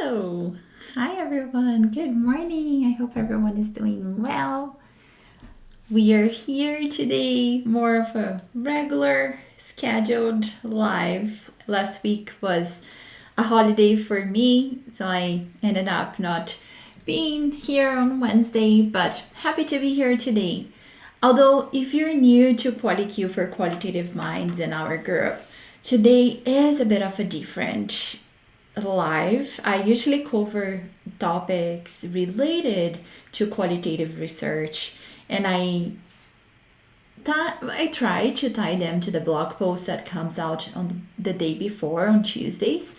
Hello. Hi, everyone. Good morning. I hope everyone is doing well. We are here today, more of a regular scheduled live. Last week was a holiday for me, so I ended up not being here on Wednesday, but happy to be here today. Although, if you're new to Quali Q for Qualitative Minds in our group, today is a bit of a different live. I usually cover topics related to qualitative research, and I try to tie them to the blog post that comes out on the day before on Tuesdays.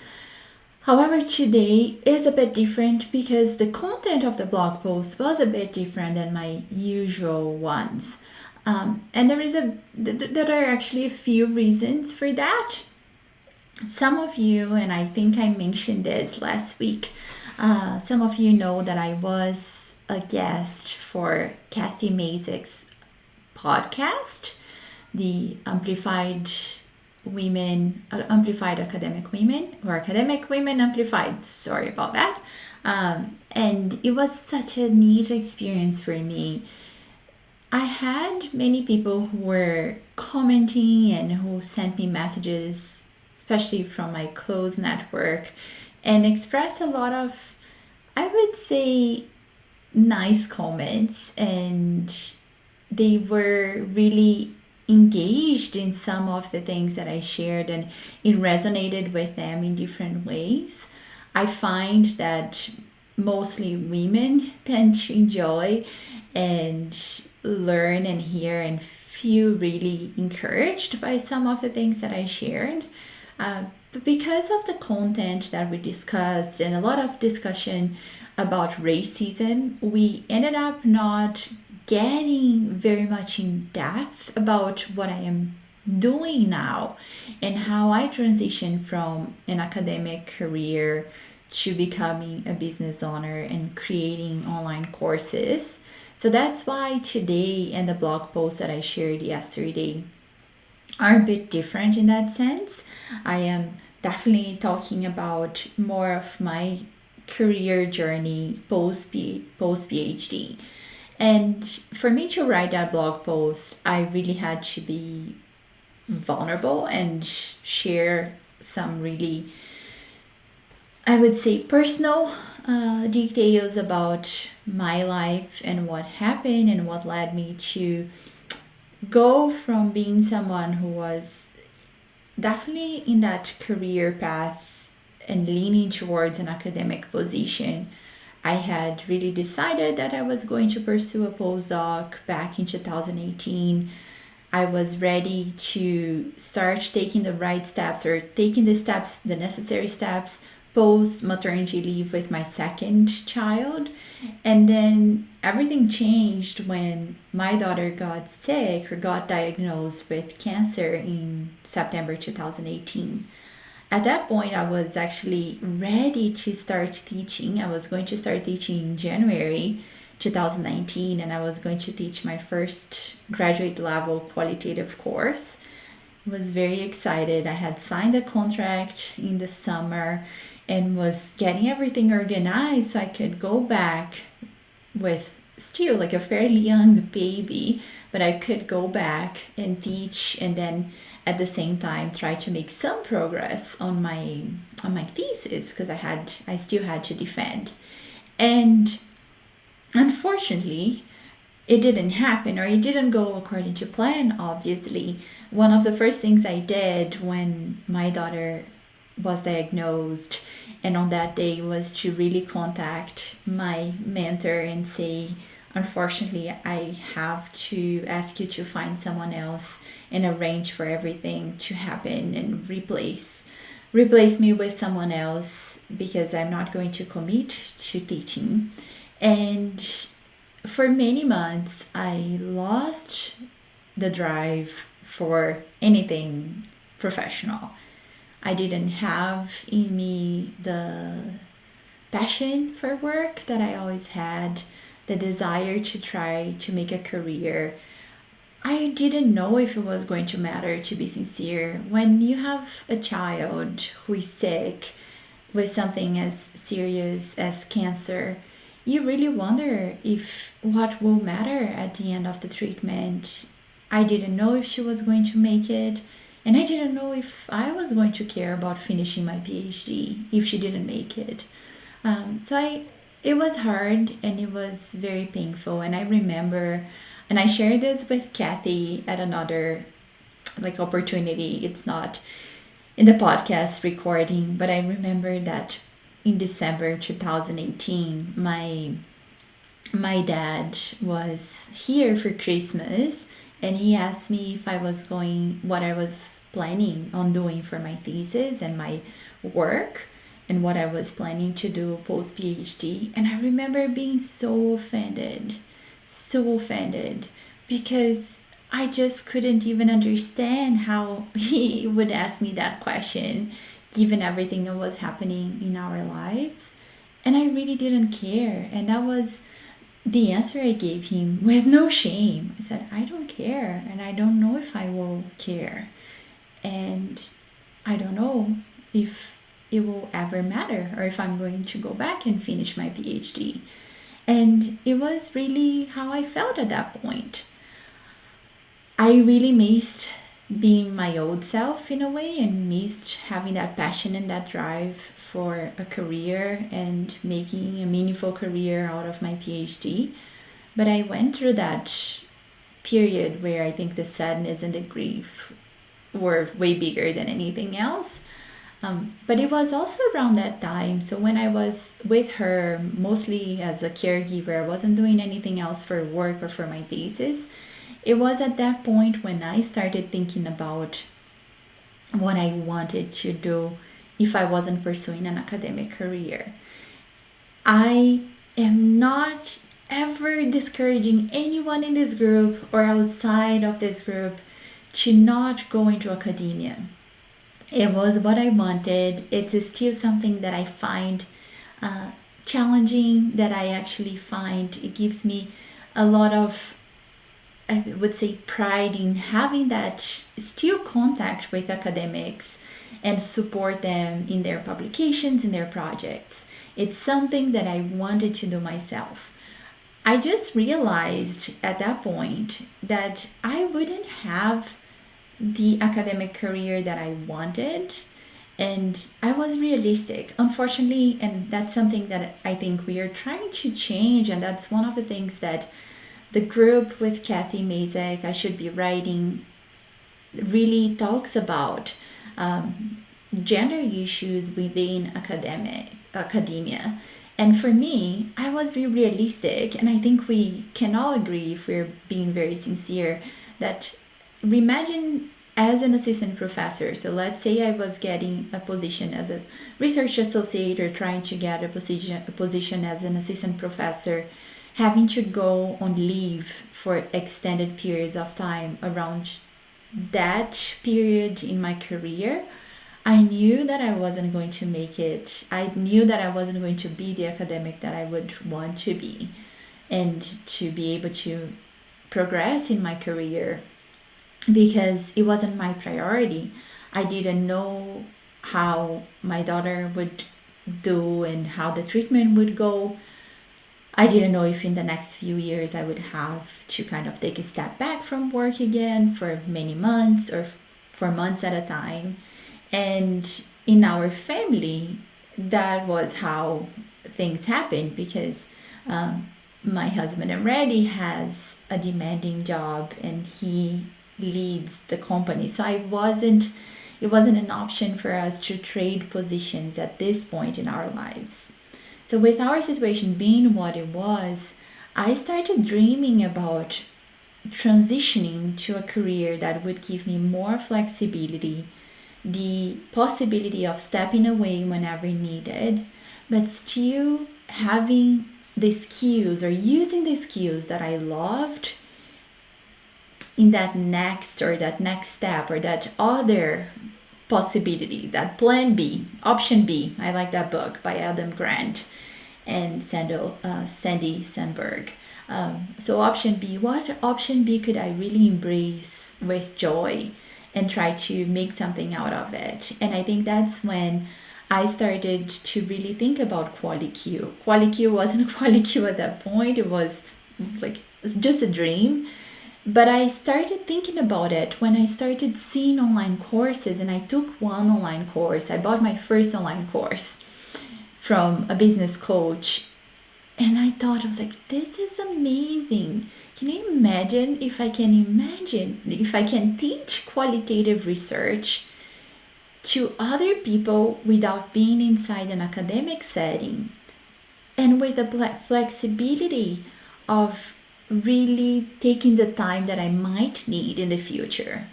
However, today is a bit different because the content of the blog post was a bit different than my usual ones. And there are actually a few reasons for that. Some of you, and I think I mentioned this last week, some of you know that I was a guest for Kathy Mazik's podcast, the Amplified Academic Women, or Academic Women Amplified, sorry about that. And it was such a neat experience for me. I had many people who were commenting and who sent me messages, especially from my close network, and expressed a lot of, I would say, nice comments, and they were really engaged in some of the things that I shared, and it resonated with them in different ways. I find that mostly women tend to enjoy and learn and hear and feel really encouraged by some of the things that I shared. But because of the content that we discussed and a lot of discussion about racism, we ended up not getting very much in depth about what I am doing now and how I transitioned from an academic career to becoming a business owner and creating online courses. So that's why today and the blog post that I shared yesterday are a bit different in that sense. I am definitely talking about more of my career journey post PhD. And for me to write that blog post, I really had to be vulnerable and share some really, I would say, personal details about my life and what happened and what led me to go from being someone who was definitely in that career path and leaning towards an academic position. I had really decided that I was going to pursue a postdoc back in 2018. I was ready to start taking the right steps, or taking the necessary steps post maternity leave with my second child. And then everything changed when my daughter got sick or got diagnosed with cancer in September 2018. At that point, I was actually ready to start teaching. I was going to start teaching in January 2019, and I was going to teach my first graduate level qualitative course. I was very excited. I had signed the contract in the summer and was getting everything organized so I could go back with still like a fairly young baby, but I could go back and teach, and then at the same time try to make some progress on my thesis, because I still had to defend. And unfortunately, it didn't happen, or it didn't go according to plan. Obviously, one of the first things I did when my daughter was diagnosed and on that day was to really contact my mentor and say, unfortunately, I have to ask you to find someone else and arrange for everything to happen and replace me with someone else, because I'm not going to commit to teaching. And for many months, I lost the drive for anything professional. I didn't have in me the passion for work that I always had, the desire to try to make a career. I didn't know if it was going to matter, to be sincere. When you have a child who is sick, with something as serious as cancer, you really wonder if what will matter at the end of the treatment. I didn't know if she was going to make it, and I didn't know if I was going to care about finishing my PhD if she didn't make it. It was hard and it was very painful. And I remember, and I shared this with Kathy at another like opportunity. It's not in the podcast recording, but I remember that in December 2018, my dad was here for Christmas, and he asked me if I was going, what I was planning on doing for my thesis and my work, and what I was planning to do post PhD. And I remember being so offended, because I just couldn't even understand how he would ask me that question, given everything that was happening in our lives. And I really didn't care. And that was the answer I gave him with no shame. I said, I don't care, and I don't know if I will care. And I don't know if it will ever matter, or if I'm going to go back and finish my PhD. And it was really how I felt at that point. I really missed being my old self in a way, and missed having that passion and that drive for a career and making a meaningful career out of my PhD. But I went through that period where I think the sadness and the grief were way bigger than anything else. But it was also around that time. So when I was with her, mostly as a caregiver, I wasn't doing anything else for work or for my thesis. It was at that point when I started thinking about what I wanted to do if I wasn't pursuing an academic career. I am not ever discouraging anyone in this group or outside of this group to not go into academia. It was what I wanted. It's still something that I find challenging, that I actually find it gives me a lot of, I would say, pride in having that still contact with academics and support them in their publications, in their projects. It's something that I wanted to do myself. I just realized at that point that I wouldn't have the academic career that I wanted, and I was realistic, unfortunately. And that's something that I think we are trying to change, and that's one of the things that the group with Kathy Mazek, I should be writing, really talks about gender issues within academia. And for me, I was very realistic, and I think we can all agree, if we're being very sincere, that imagine as an assistant professor. So let's say I was getting a position as a research associate, or trying to get a position as an assistant professor, having to go on leave for extended periods of time around that period in my career. I knew that I wasn't going to make it. I knew that I wasn't going to be the academic that I would want to be, and to be able to progress in my career, because it wasn't my priority. I didn't know how my daughter would do and how the treatment would go. I didn't know if in the next few years I would have to kind of take a step back from work again for many months, or for months at a time. And in our family, that was how things happened, because my husband already has a demanding job, and he leads the company. So it wasn't an option for us to trade positions at this point in our lives. So with our situation being what it was, I started dreaming about transitioning to a career that would give me more flexibility, the possibility of stepping away whenever needed, but still having the skills, or using the skills that I loved in that next step, or that other possibility, that plan B, option B. I like that book by Adam Grant and Sandy Sandberg. So option B, what option B could I really embrace with joy and try to make something out of it? And I think that's when I started to really think about Quali Q. Quali Q wasn't Quali Q at that point. It was like just a dream. But I started thinking about it when I started seeing online courses, and I took one online course. I bought my first online course from a business coach, and I thought, I was like, this is amazing. Can you imagine if I can teach qualitative research to other people without being inside an academic setting, and with the flexibility of really taking the time that I might need in the future.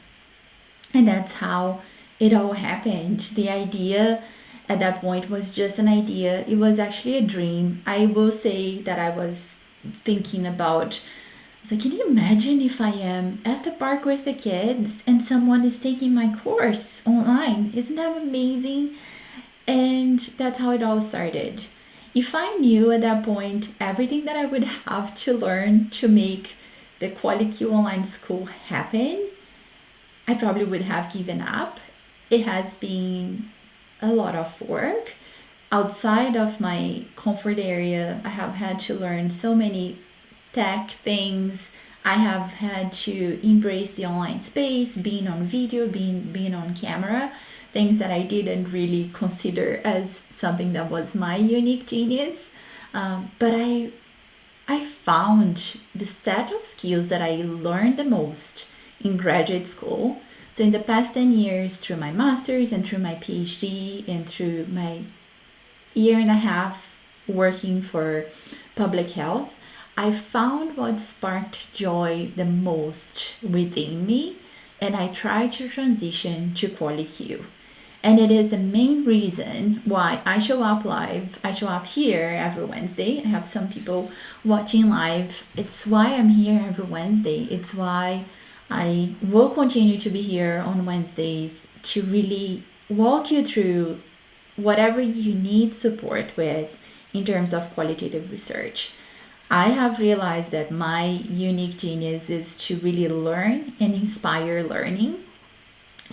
And that's how it all happened. The idea at that point was just an idea. It was actually a dream. I will say that I was thinking about, I was like, can you imagine if I am at the park with the kids and someone is taking my course online? Isn't that amazing? And that's how it all started. If I knew at that point everything that I would have to learn to make the Quali Q online school happen, I probably would have given up. It has been a lot of work. Outside of my comfort area, I have had to learn so many tech things. I have had to embrace the online space, being on video, being on camera, things that I didn't really consider as something that was my unique genius. But I found the set of skills that I learned the most in graduate school. So in the past 10 years, through my master's and through my PhD and through my year and a half working for public health, I found what sparked joy the most within me, and I tried to transition to Quali Q. And it is the main reason why I show up live. I show up here every Wednesday. I have some people watching live. It's why I'm here every Wednesday. It's why I will continue to be here on Wednesdays to really walk you through whatever you need support with in terms of qualitative research. I have realized that my unique genius is to really learn and inspire learning.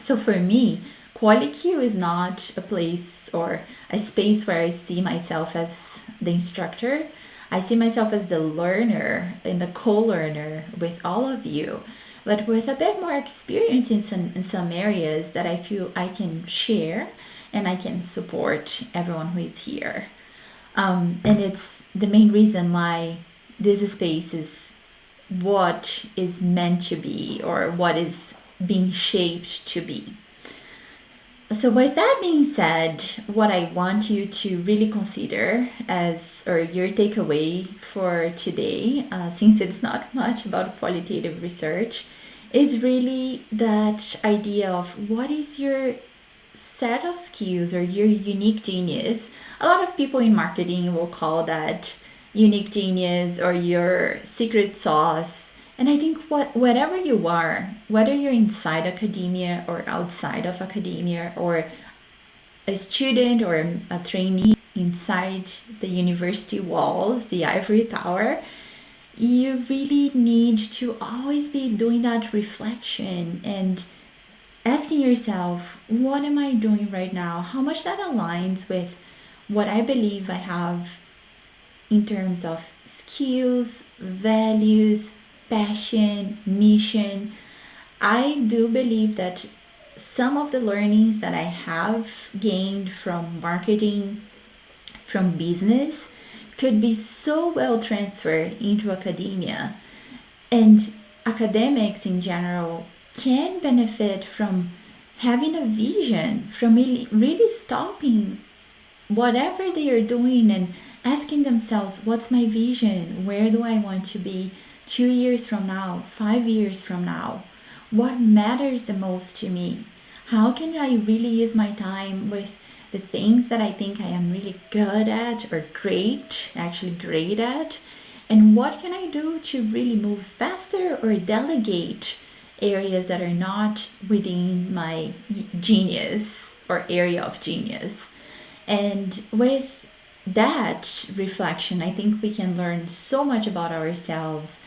So for me, Quali Q is not a place or a space where I see myself as the instructor. I see myself as the learner and the co-learner with all of you, but with a bit more experience in some areas that I feel I can share and I can support everyone who is here. And it's the main reason why this space is what is meant to be, or what is being shaped to be. So with that being said, what I want you to really consider as, or your takeaway for today, since it's not much about qualitative research, is really that idea of what is your set of skills or your unique genius. A lot of people in marketing will call that unique genius or your secret sauce. And I think whatever you are, whether you're inside academia or outside of academia, or a student or a trainee inside the university walls, the ivory tower, you really need to always be doing that reflection and asking yourself, what am I doing right now? How much that aligns with what I believe I have in terms of skills, values, passion, mission. I do believe that some of the learnings that I have gained from marketing, from business, could be so well transferred into academia. And academics in general can benefit from having a vision, from really stopping whatever they are doing and asking themselves, what's my vision? Where do I want to be 2 years from now, 5 years from now? What matters the most to me? How can I really use my time with the things that I think I am really good at, or great at? And what can I do to really move faster or delegate areas that are not within my genius or area of genius? And with that reflection, I think we can learn so much about ourselves,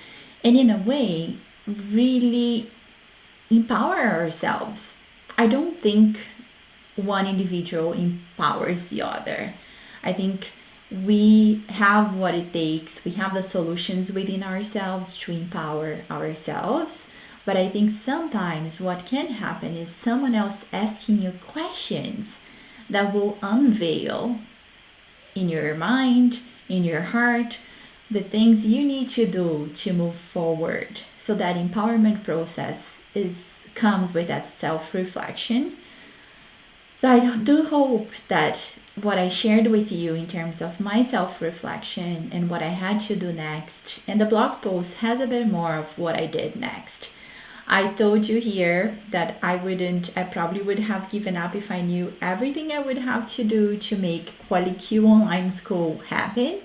and in a way, really empower ourselves. I don't think one individual empowers the other. I think we have what it takes, we have the solutions within ourselves to empower ourselves. But I think sometimes what can happen is someone else asking you questions that will unveil in your mind, in your heart, the things you need to do to move forward. So that empowerment process comes with that self-reflection. So I do hope that what I shared with you in terms of my self-reflection and what I had to do next, and the blog post has a bit more of what I did next. I told you here that I probably would have given up if I knew everything I would have to do to make Quali Q online school happen.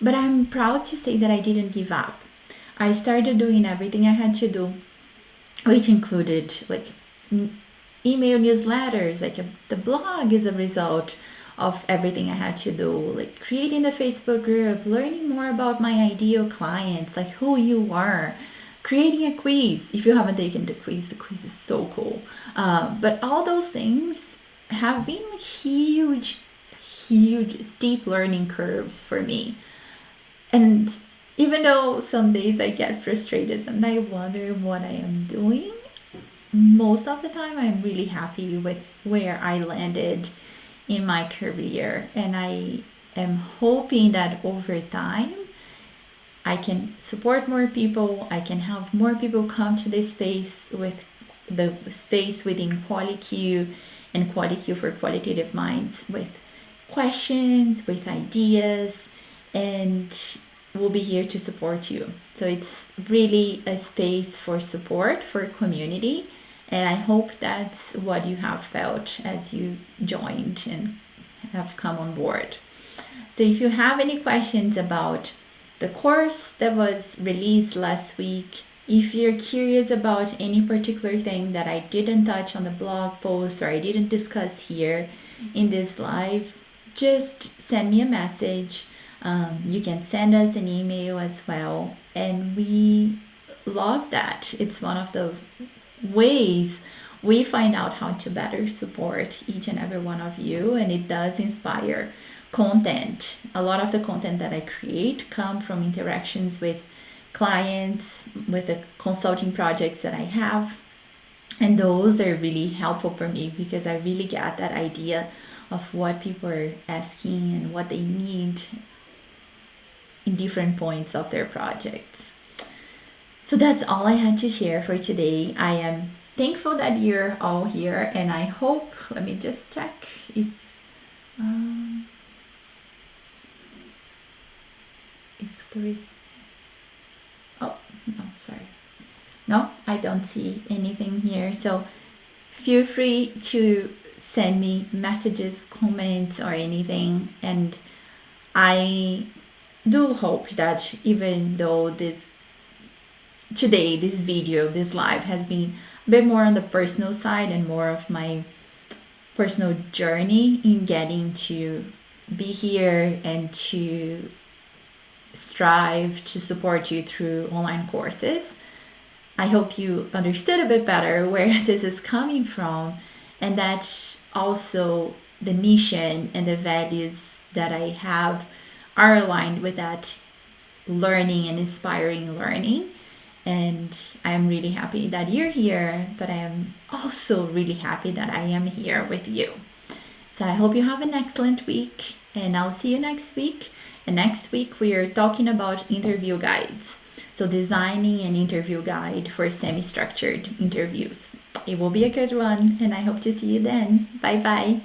But I'm proud to say that I didn't give up. I started doing everything I had to do, which included like email newsletters, like the blog is a result of everything I had to do, like creating the Facebook group, learning more about my ideal clients, like who you are, creating a quiz. If you haven't taken the quiz is so cool. But all those things have been huge, steep learning curves for me. And even though some days I get frustrated and I wonder what I am doing, most of the time I'm really happy with where I landed in my career. And I am hoping that over time I can support more people, I can have more people come to this space, with the space within Quali Q and Quali Q for Qualitative Minds, with questions, with ideas, and we'll be here to support you. So it's really a space for support, for community, and I hope that's what you have felt as you joined and have come on board. So if you have any questions about the course that was released last week, if you're curious about any particular thing that I didn't touch on the blog post or I didn't discuss here in this live, just send me a message. You can send us an email as well, and we love that. It's one of the ways we find out how to better support each and every one of you, and it does inspire content. A lot of the content that I create come from interactions with clients, with the consulting projects that I have, and those are really helpful for me because I really get that idea of what people are asking and what they need in different points of their projects. So that's all I had to share for today. I am thankful that you're all here, and I hope, let me just check if there is, oh no, sorry, no, I don't see anything here. So feel free to send me messages, comments, or anything, and I do hope that even though this video, this live has been a bit more on the personal side and more of my personal journey in getting to be here and to strive to support you through online courses, I hope you understood a bit better where this is coming from, and that also the mission and the values that I have are aligned with that learning and inspiring learning. And I'm really happy that you're here, but I am also really happy that I am here with you. So I hope you have an excellent week, and I'll see you next week. And next week we are talking about interview guides. So designing an interview guide for semi-structured interviews. It will be a good one, and I hope to see you then. Bye bye.